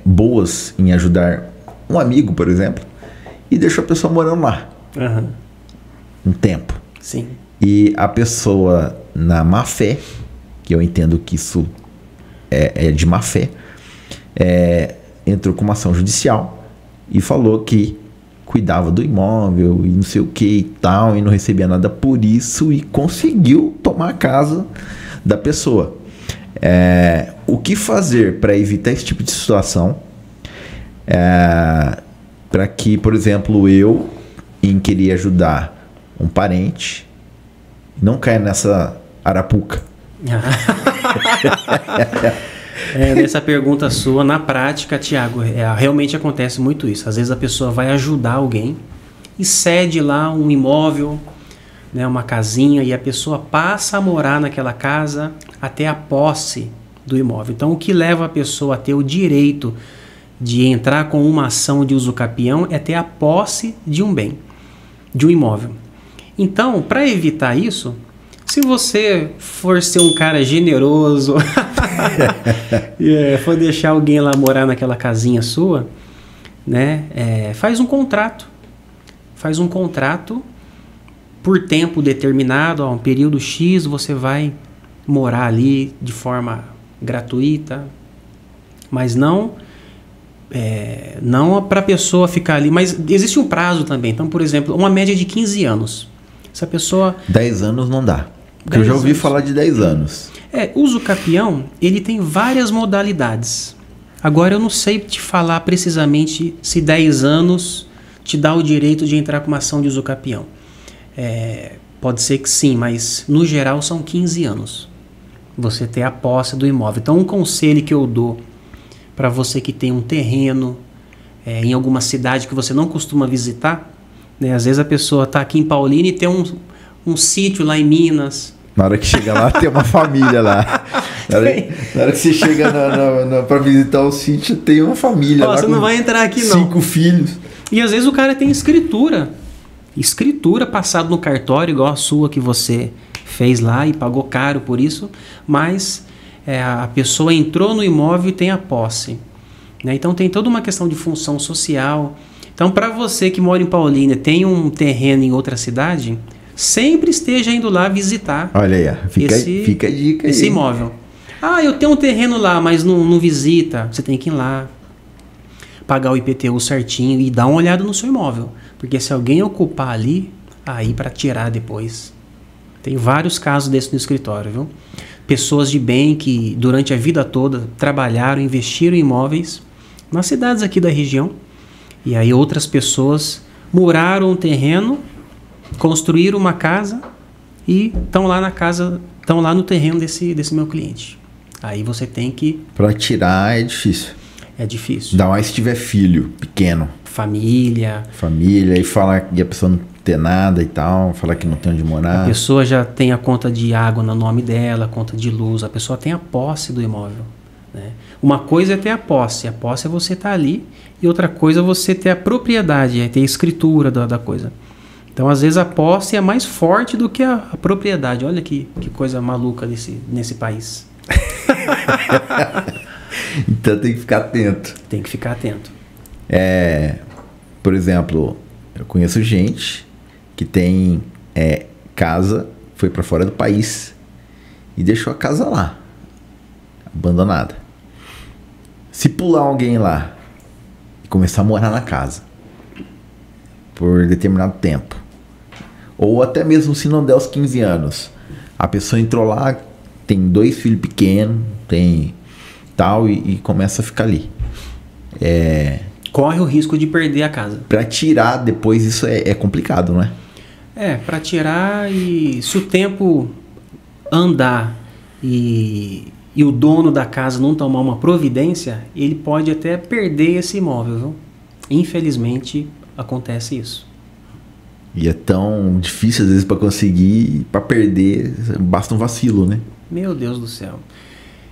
boas em ajudar um amigo, por exemplo, e deixou a pessoa morando lá um tempo. Sim. E a pessoa, na má fé, que eu entendo que isso é de má fé, entrou com uma ação judicial e falou que cuidava do imóvel e não sei o que e tal, e não recebia nada por isso, e conseguiu tomar a casa da pessoa. O que fazer para evitar esse tipo de situação? Para que, por exemplo, eu, em querer ajudar um parente, não caia nessa arapuca. Nessa pergunta sua, na prática, Tiago, realmente acontece muito isso. Às vezes a pessoa vai ajudar alguém e cede lá um imóvel, né, uma casinha, e a pessoa passa a morar naquela casa até a posse do imóvel. Então, o que leva a pessoa a ter o direito de entrar com uma ação de usucapião é ter a posse de um bem, de um imóvel. Então, para evitar isso, se você for ser um cara generoso, for deixar alguém lá morar naquela casinha sua, né, faz um contrato. Faz um contrato por tempo determinado, um período X, você vai morar ali de forma gratuita, mas não para a pessoa ficar ali. Mas existe um prazo também. Então, por exemplo, uma média de 15 anos. Se a pessoa... 10 anos não dá. Porque eu já ouvi falar de 10 anos. O usucapião, ele tem várias modalidades. Agora, eu não sei te falar precisamente se 10 anos te dá o direito de entrar com uma ação de usucapião. Pode ser que sim, mas no geral são 15 anos. Você ter a posse do imóvel. Então, um conselho que eu dou para você que tem um terreno em alguma cidade que você não costuma visitar, né? Às vezes a pessoa está aqui em Paulínia e tem um sítio lá em Minas. Na hora que chega lá, tem uma família lá. Na hora que você chega para visitar o sítio, tem uma família lá. Você não vai entrar aqui, não. 5 filhos. E às vezes o cara tem escritura passada no cartório, igual a sua que você fez lá e pagou caro por isso, mas a pessoa entrou no imóvel e tem a posse, né? Então tem toda uma questão de função social. Então, para você que mora em Paulínia, tem um terreno em outra cidade, sempre esteja indo lá visitar. Olha aí, fica a dica aí. Esse imóvel. Eu tenho um terreno lá, mas não visita. Você tem que ir lá, pagar o IPTU certinho e dar uma olhada no seu imóvel. Porque se alguém ocupar ali, aí para tirar depois. Tem vários casos desses no escritório, viu? Pessoas de bem que durante a vida toda trabalharam, investiram em imóveis nas cidades aqui da região. E aí outras pessoas muraram um terreno, construíram uma casa e estão lá na casa, estão lá no terreno desse meu cliente. Aí você tem que... Para tirar é difícil. É difícil. Ainda mais se tiver filho pequeno. Família, e a pessoa não ter nada e tal, falar que não tem onde morar. A pessoa já tem a conta de água no nome dela, a conta de luz, a pessoa tem a posse do imóvel, né? Uma coisa é ter a posse é você estar ali, e outra coisa é você ter a propriedade, é ter a escritura da coisa. Então, às vezes, a posse é mais forte do que a propriedade. Olha que coisa maluca nesse país. Então tem que ficar atento. Tem que ficar atento. Por exemplo, eu conheço gente que tem casa, foi para fora do país e deixou a casa lá, abandonada. Se pular alguém lá e começar a morar na casa por determinado tempo, ou até mesmo se não der os 15 anos, a pessoa entrou lá, tem 2 filhos pequenos, tem tal, e começa a ficar ali. Corre o risco de perder a casa. Para tirar depois isso é complicado, não é? Para tirar, e se o tempo andar e o dono da casa não tomar uma providência, ele pode até perder esse imóvel, viu? Infelizmente, acontece isso. E é tão difícil às vezes para conseguir, para perder, basta um vacilo, né? Meu Deus do céu.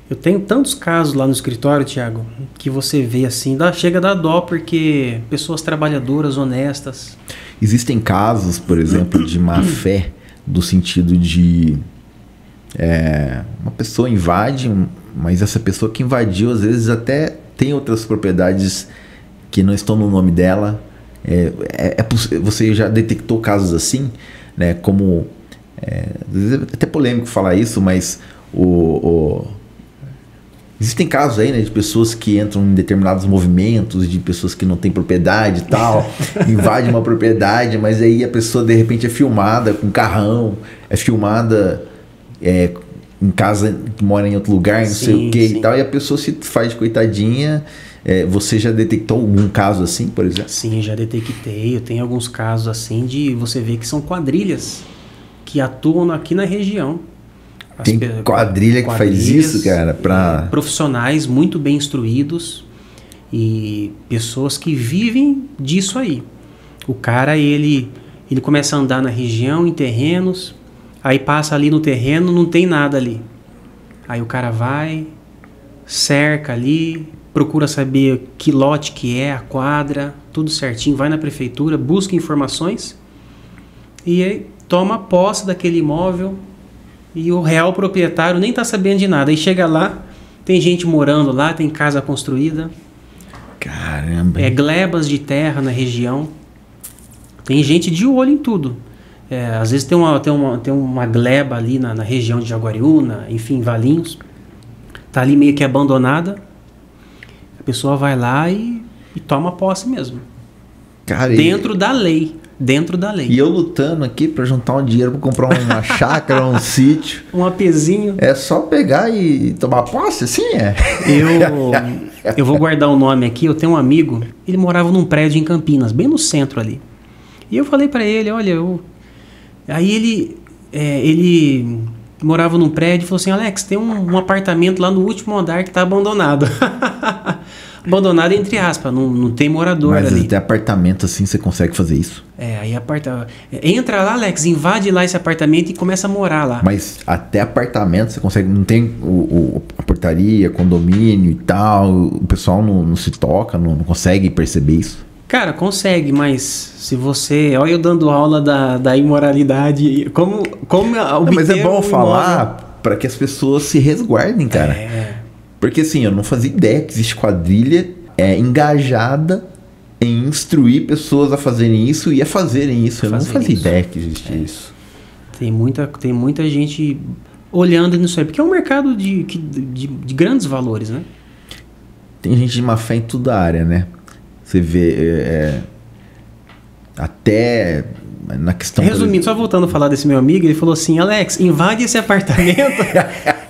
Eu tenho tantos casos lá no escritório, Tiago, que você vê assim, chega a dar dó, porque pessoas trabalhadoras, honestas. Existem casos, por exemplo, de má fé, do sentido de uma pessoa invade, mas essa pessoa que invadiu, às vezes até tem outras propriedades que não estão no nome dela. Você já detectou casos assim, né? Como é até polêmico falar isso, mas existem casos aí, né, de pessoas que entram em determinados movimentos, de pessoas que não têm propriedade e tal, invadem uma propriedade, mas aí a pessoa de repente é filmada com carrão, é filmada em casa que mora em outro lugar, não sei o que e tal, e a pessoa se faz de coitadinha. Você já detectou algum caso assim, por exemplo? Sim, já detectei. Eu tenho alguns casos assim de você ver que são quadrilhas que atuam aqui na região. Tem quadrilha que faz isso, cara? Profissionais muito bem instruídos e pessoas que vivem disso aí. O cara, ele começa a andar na região, em terrenos, aí passa ali no terreno, não tem nada ali. Aí o cara vai, cerca ali, procura saber que lote que é, a quadra, tudo certinho, vai na prefeitura, busca informações e aí toma posse daquele imóvel e o real proprietário nem está sabendo de nada. Aí chega lá, tem gente morando lá, tem casa construída. Caramba! Glebas de terra na região. Tem gente de olho em tudo. Às vezes tem uma gleba ali na região de Jaguariúna, enfim, Valinhos. Tá ali meio que abandonada. A pessoa vai lá e toma posse mesmo. Cara, dentro da lei. Dentro da lei. E eu lutando aqui para juntar um dinheiro para comprar uma chácara, um sítio. Um apezinho. É só pegar e tomar posse, assim é? Eu vou guardar o nome aqui. Eu tenho um amigo, ele morava num prédio em Campinas, bem no centro ali. E eu falei para ele, olha, Aí ele morava num prédio e falou assim, Alex, tem um apartamento lá no último andar que tá abandonado. Abandonado entre aspas, não tem morador ali. Mas até apartamento assim você consegue fazer isso? Aí entra lá, Alex, invade lá esse apartamento e começa a morar lá. Mas até apartamento você consegue, não tem a portaria, condomínio e tal, o pessoal não se toca, não consegue perceber isso? Cara, consegue, mas se você... Olha eu dando aula da imoralidade, como mas é bom falar para que as pessoas se resguardem, cara. Porque assim, eu não fazia ideia que existe quadrilha engajada em instruir pessoas a fazerem isso e a fazerem isso. Eu não fazia ideia que existia isso. Tem muita gente olhando nisso aí, porque é um mercado de grandes valores, né? Tem gente de má fé em toda a área, né? Você vê até na questão... Resumindo, só voltando a falar desse meu amigo, ele falou assim, Alex, invade esse apartamento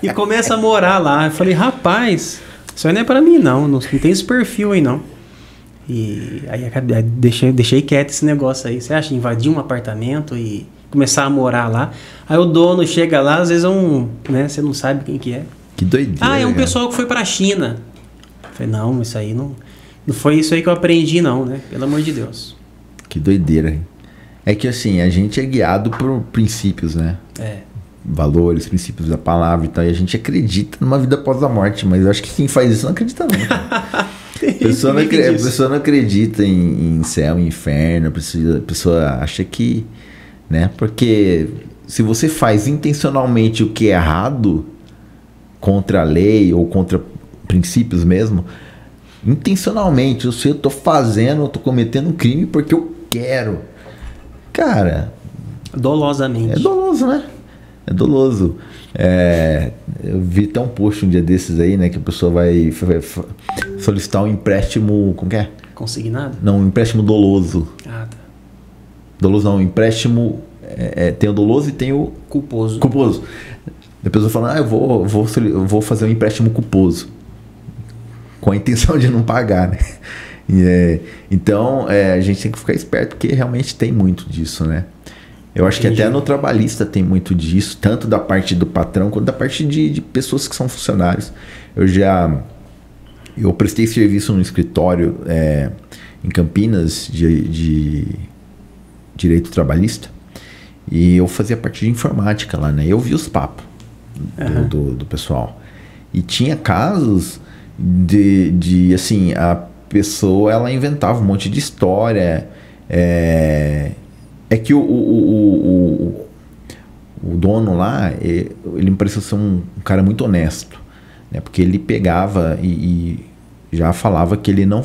e começa a morar lá. Eu falei, rapaz, isso aí não é pra mim não tem esse perfil aí não. E aí deixei quieto esse negócio aí. Você acha invadir um apartamento e começar a morar lá? Aí o dono chega lá, às vezes você não sabe quem que é. Que doideira. É um pessoal que foi pra China. Eu falei, não, isso aí não foi isso aí que eu aprendi não, né? Pelo amor de Deus. Que doideira, hein? É que assim, a gente é guiado por princípios, né? Valores, princípios da palavra e tal. E a gente acredita numa vida após a morte. Mas eu acho que quem faz isso não acredita não. A pessoa não acredita em céu, em inferno. A pessoa acha que... né? Porque se você faz intencionalmente o que é errado, contra a lei ou contra princípios mesmo... intencionalmente, eu tô fazendo, eu tô cometendo um crime porque eu quero. Cara... dolosamente. É doloso, né? É doloso. Eu vi até um post um dia desses aí, né? Que a pessoa vai solicitar um empréstimo... como que é? Consignado? Não, um empréstimo doloso. Tá. Doloso não, um empréstimo... tem o doloso e tem o... culposo. A pessoa fala, eu vou fazer um empréstimo culposo. Com a intenção de não pagar, né? Então, a gente tem que ficar esperto, porque realmente tem muito disso, né? Eu acho que até no trabalhista tem muito disso, tanto da parte do patrão, quanto da parte de pessoas que são funcionários. Eu prestei serviço num escritório em Campinas, de direito trabalhista, e eu fazia parte de informática lá, né? Eu vi os papos do pessoal. E tinha casos... de assim, a pessoa ela inventava um monte de história. Que o dono lá, ele me pareceu ser um cara muito honesto, né? Porque ele pegava e já falava que ele não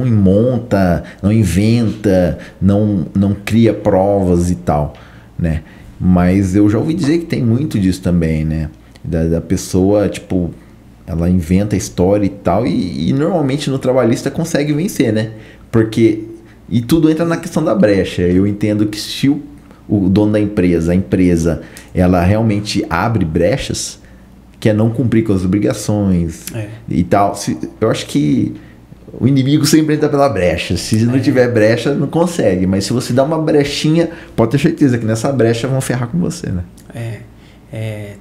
monta, não inventa, não cria provas e tal, né? Mas eu já ouvi dizer que tem muito disso também, né? Da pessoa, tipo, ela inventa a história e tal, e normalmente no trabalhista consegue vencer, né? Porque, e tudo entra na questão da brecha. Eu entendo que se o dono da empresa, a empresa, ela realmente abre brechas, que é não cumprir com as obrigações e tal. Eu acho que o inimigo sempre entra pela brecha. Se não tiver brecha, não consegue. Mas se você dá uma brechinha, pode ter certeza que nessa brecha vão ferrar com você, né?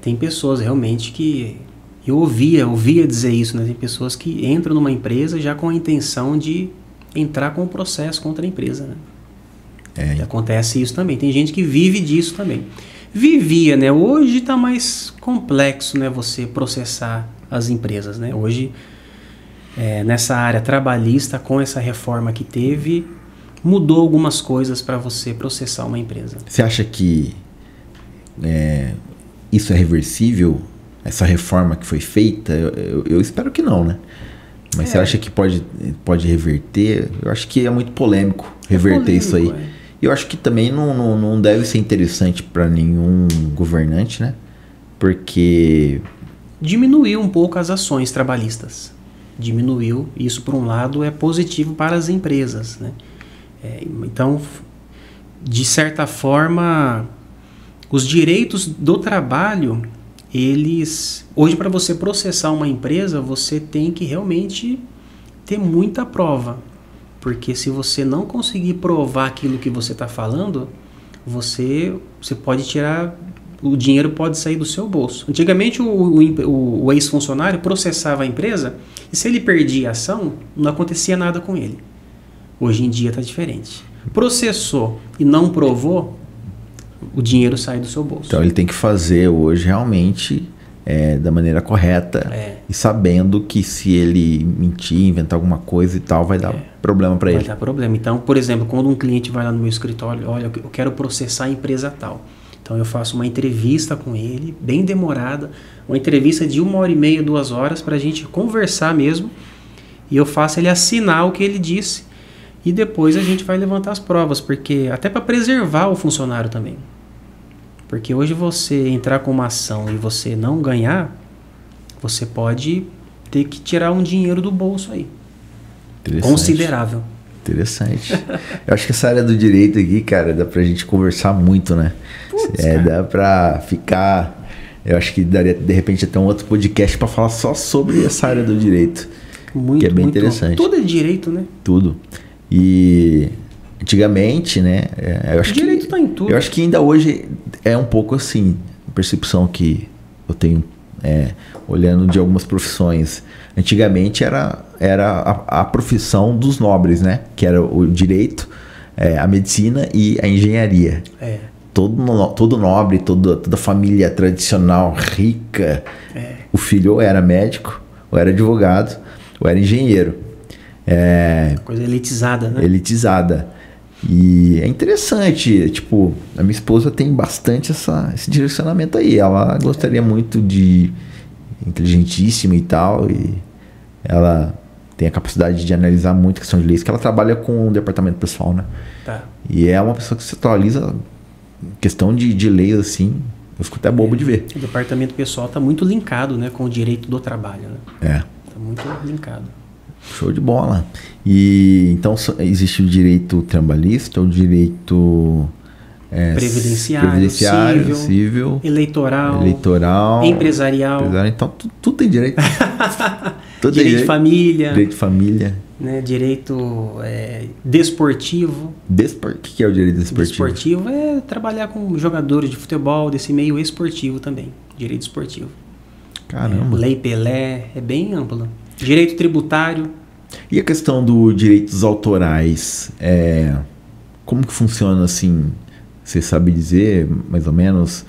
Tem pessoas realmente que... Eu ouvia dizer isso, né? Tem pessoas que entram numa empresa já com a intenção de entrar com o processo contra a empresa, né? Acontece isso também. Tem gente que vive disso também. Vivia, né? Hoje está mais complexo, né? Você processar as empresas, né? Hoje, nessa área trabalhista, com essa reforma que teve, mudou algumas coisas para você processar uma empresa. Você acha que isso é reversível? Essa reforma que foi feita? Eu espero que não, né? Mas você acha que pode reverter? Eu acho que é muito polêmico reverter isso aí. Eu acho que também não deve ser interessante para nenhum governante, né? Porque... diminuiu um pouco as ações trabalhistas. Diminuiu. Isso, por um lado, é positivo para as empresas, né? Então, de certa forma, os direitos do trabalho, hoje, para você processar uma empresa, você tem que realmente ter muita prova. Porque se você não conseguir provar aquilo que você está falando, você pode tirar... o dinheiro pode sair do seu bolso. Antigamente, o ex-funcionário processava a empresa e se ele perdia a ação, não acontecia nada com ele. Hoje em dia está diferente. Processou e não provou, o dinheiro sai do seu bolso. Então ele tem que fazer hoje realmente da maneira correta e sabendo que se ele mentir, inventar alguma coisa e tal, vai dar problema para ele. Vai dar problema. Então, por exemplo, quando um cliente vai lá no meu escritório, olha, eu quero processar a empresa tal. Então eu faço uma entrevista com ele, bem demorada, uma entrevista de 1h30, 2 horas, para a gente conversar mesmo, e eu faço ele assinar o que ele disse, e depois a gente vai levantar as provas, porque até para preservar o funcionário também. Porque hoje você entrar com uma ação e você não ganhar, você pode ter que tirar um dinheiro do bolso aí. Considerável. Interessante. Eu acho que essa área do direito aqui, cara, dá pra gente conversar muito, né? Dá pra ficar... Eu acho que daria, de repente, até um outro podcast pra falar só sobre essa área do direito. Muito, que é bem interessante. Tudo é direito, né? Tudo. E antigamente, né? Eu acho direito tá em tudo. Eu acho que ainda hoje é um pouco assim, a percepção que eu tenho olhando de algumas profissões. Antigamente era a profissão dos nobres, né? Que era o direito, a medicina e a engenharia. Todo nobre, toda família tradicional, rica, o filho ou era médico, ou era advogado, ou era engenheiro. Coisa elitizada, né? Elitizada. E é interessante, tipo, a minha esposa tem bastante esse direcionamento aí. Ela gostaria muito de... inteligentíssima e tal, e ela tem a capacidade de analisar muito a questão de leis, que ela trabalha com o departamento pessoal, né? E é uma pessoa que se atualiza questão de leis, assim, eu fico até bobo de ver. O departamento pessoal está muito linkado, né, com o direito do trabalho, né? Está muito linkado. Show de bola. E então existe o direito trabalhista, o direito previdenciário, civil, eleitoral, empresarial. Então tudo tem direito. Direito de família. Direito de família. Né, direito desportivo. O que é o direito desportivo? Desportivo é trabalhar com jogadores de futebol, desse meio esportivo também. Direito esportivo. Caramba. Lei Pelé, é bem amplo. Direito tributário. E a questão dos direitos autorais? Como que funciona assim? Você sabe dizer, mais ou menos,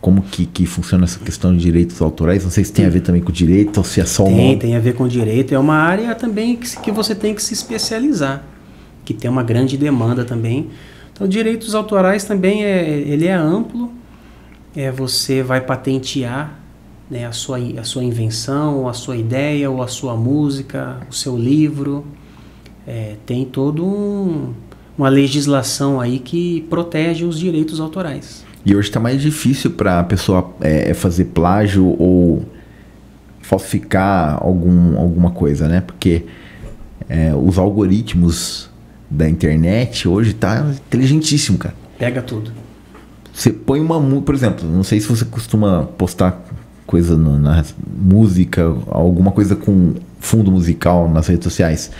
como que funciona essa questão de direitos autorais? Não sei se tem a ver também com direito ou se é só Tem a ver com direito. É uma área também que você tem que se especializar, que tem uma grande demanda também. Então, direitos autorais também ele é amplo. Você vai patentear né, a sua invenção, ou a sua ideia, ou a sua música, o seu livro. Tem todo uma legislação aí que protege os direitos autorais. E hoje está mais difícil para a pessoa fazer plágio ou falsificar alguma coisa, né? Porque os algoritmos da internet hoje tá inteligentíssimo, cara. Pega tudo. Você põe uma música, por exemplo, não sei se você costuma postar coisa na música, alguma coisa com fundo musical nas redes sociais,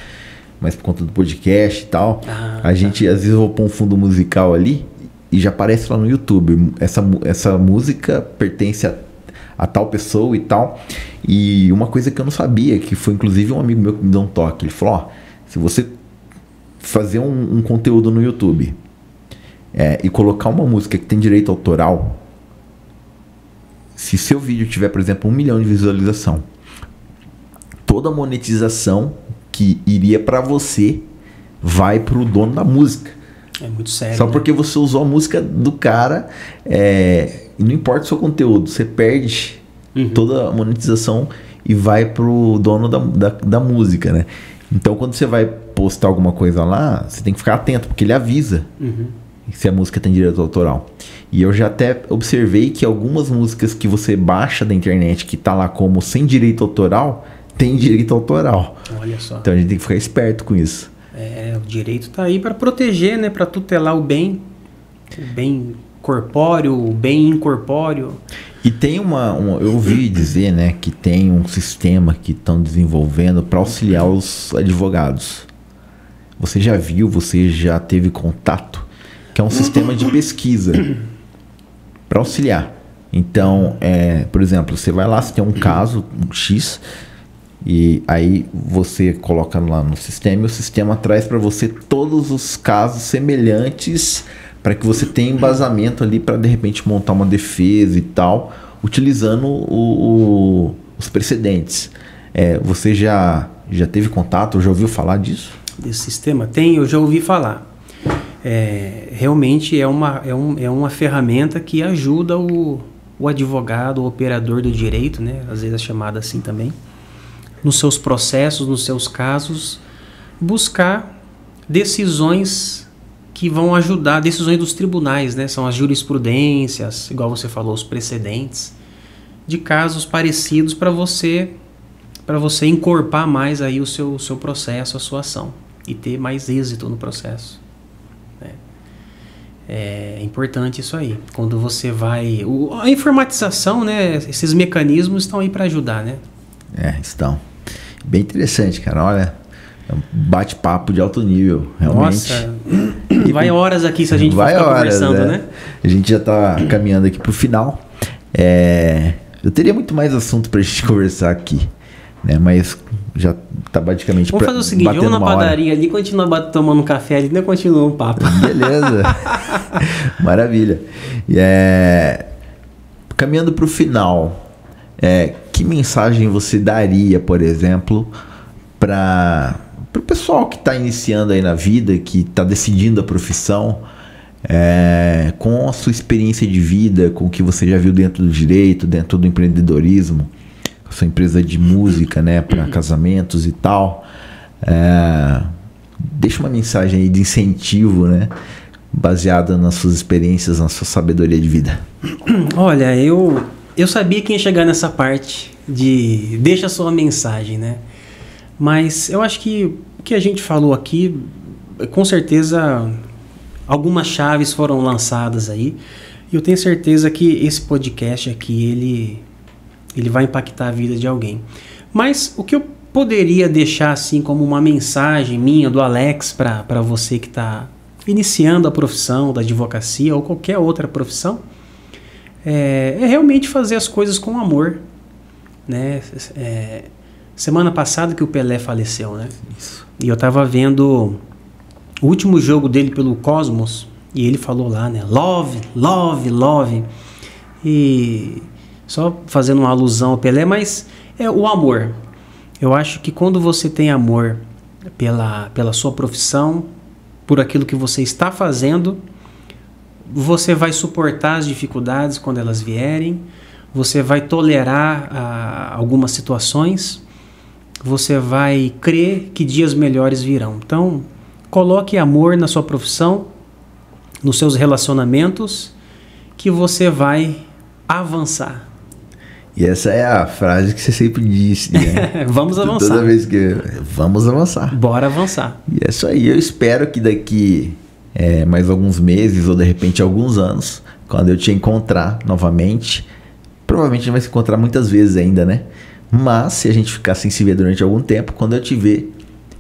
mas por conta do podcast e tal, a gente, às vezes eu vou pôr um fundo musical ali e já aparece lá no YouTube. Essa música pertence a tal pessoa e tal. E uma coisa que eu não sabia, que foi inclusive um amigo meu que me deu um toque, ele falou, ó, se você fazer um conteúdo no YouTube e colocar uma música que tem direito autoral, se seu vídeo tiver, por exemplo, 1 milhão de visualização, toda a monetização que iria para você vai para o dono da música. É muito sério. Só porque você usou a música do cara, e não importa o seu conteúdo, você perde toda a monetização e vai pro dono da música, né? Então, quando você vai postar alguma coisa lá, você tem que ficar atento, porque ele avisa se a música tem direito autoral. E eu já até observei que algumas músicas que você baixa da internet, que tá lá como sem direito autoral, tem direito autoral. Olha só. Então a gente tem que ficar esperto com isso. O direito tá aí para proteger, né? Para tutelar o bem corpóreo, o bem incorpóreo. E tem eu ouvi dizer, né, que tem um sistema que estão desenvolvendo para auxiliar os advogados. Você já viu, você já teve contato? Que é um sistema de pesquisa para auxiliar. Então, por exemplo, você vai lá, você tem um caso, um X, e aí você coloca lá no sistema e o sistema traz para você todos os casos semelhantes para que você tenha embasamento ali para de repente montar uma defesa e tal, utilizando os precedentes. Você já teve contato, já ouviu falar disso? Desse sistema? Eu já ouvi falar. Realmente é uma ferramenta que ajuda o advogado, o operador do direito, né? Às vezes é chamada assim também, nos seus processos, nos seus casos, buscar decisões que vão ajudar, decisões dos tribunais, né? São as jurisprudências, igual você falou, os precedentes, de casos parecidos para você encorpar mais aí o seu processo, a sua ação, e ter mais êxito no processo. É importante isso aí. Quando você vai... A informatização, né? Esses mecanismos estão aí para ajudar, né? Estão. Bem interessante, cara. Olha, é um bate-papo de alto nível, realmente. Nossa, vai horas aqui se a gente for ficar conversando, né? A gente já está caminhando aqui para o final. Eu teria muito mais assunto para a gente conversar aqui, né? Mas já está praticamente... Vamos fazer o seguinte, vamos na padaria ali, continua tomando um café ali, ainda continua um papo. Beleza. Maravilha. Caminhando para o final, que mensagem você daria, por exemplo, para o pessoal que está iniciando aí na vida, que está decidindo a profissão, com a sua experiência de vida, com o que você já viu dentro do direito, dentro do empreendedorismo, com a sua empresa de música, né, para casamentos e tal, deixa uma mensagem aí de incentivo, né, baseada nas suas experiências, na sua sabedoria de vida. Olha, eu sabia que ia chegar nessa parte de deixa a sua mensagem, né? Mas eu acho que o que a gente falou aqui, com certeza algumas chaves foram lançadas aí. E eu tenho certeza que esse podcast aqui, ele vai impactar a vida de alguém. Mas o que eu poderia deixar assim como uma mensagem minha, do Alex, para você que está iniciando a profissão da advocacia ou qualquer outra profissão, é realmente fazer as coisas com amor, né? Semana passada que o Pelé faleceu, né? Isso. E eu estava vendo o último jogo dele pelo Cosmos e ele falou lá, né? Love, love, love. E só fazendo uma alusão ao Pelé, mas é o amor. Eu acho que quando você tem amor pela sua profissão, por aquilo que você está fazendo, você vai suportar as dificuldades quando elas vierem, você vai tolerar algumas situações, você vai crer que dias melhores virão. Então, coloque amor na sua profissão, nos seus relacionamentos, que você vai avançar. E essa é a frase que você sempre disse, né? Vamos avançar. Toda vez que... Vamos avançar. Bora avançar. E é isso aí. Eu espero que daqui mais alguns meses ou de repente alguns anos, quando eu te encontrar novamente, provavelmente a gente vai se encontrar muitas vezes ainda, né? Mas se a gente ficar sem se ver durante algum tempo, quando eu te ver,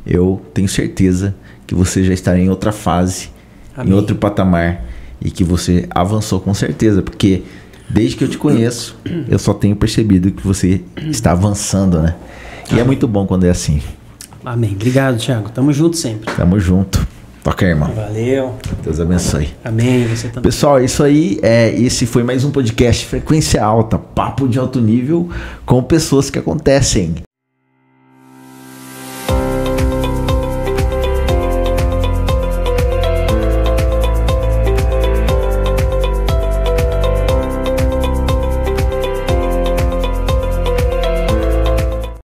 eu tenho certeza que você já estará em outra fase, Amém. Em outro patamar, e que você avançou com certeza, porque desde que eu te conheço, eu só tenho percebido que você está avançando, né? E é muito bom quando é assim. Amém. Obrigado, Thiago. Tamo junto sempre. Tamo junto. Toca aí, irmão. Valeu. Deus abençoe. Amém. Você também. Pessoal, isso aí. Esse foi mais um podcast Frequência Alta, papo de alto nível com pessoas que acontecem.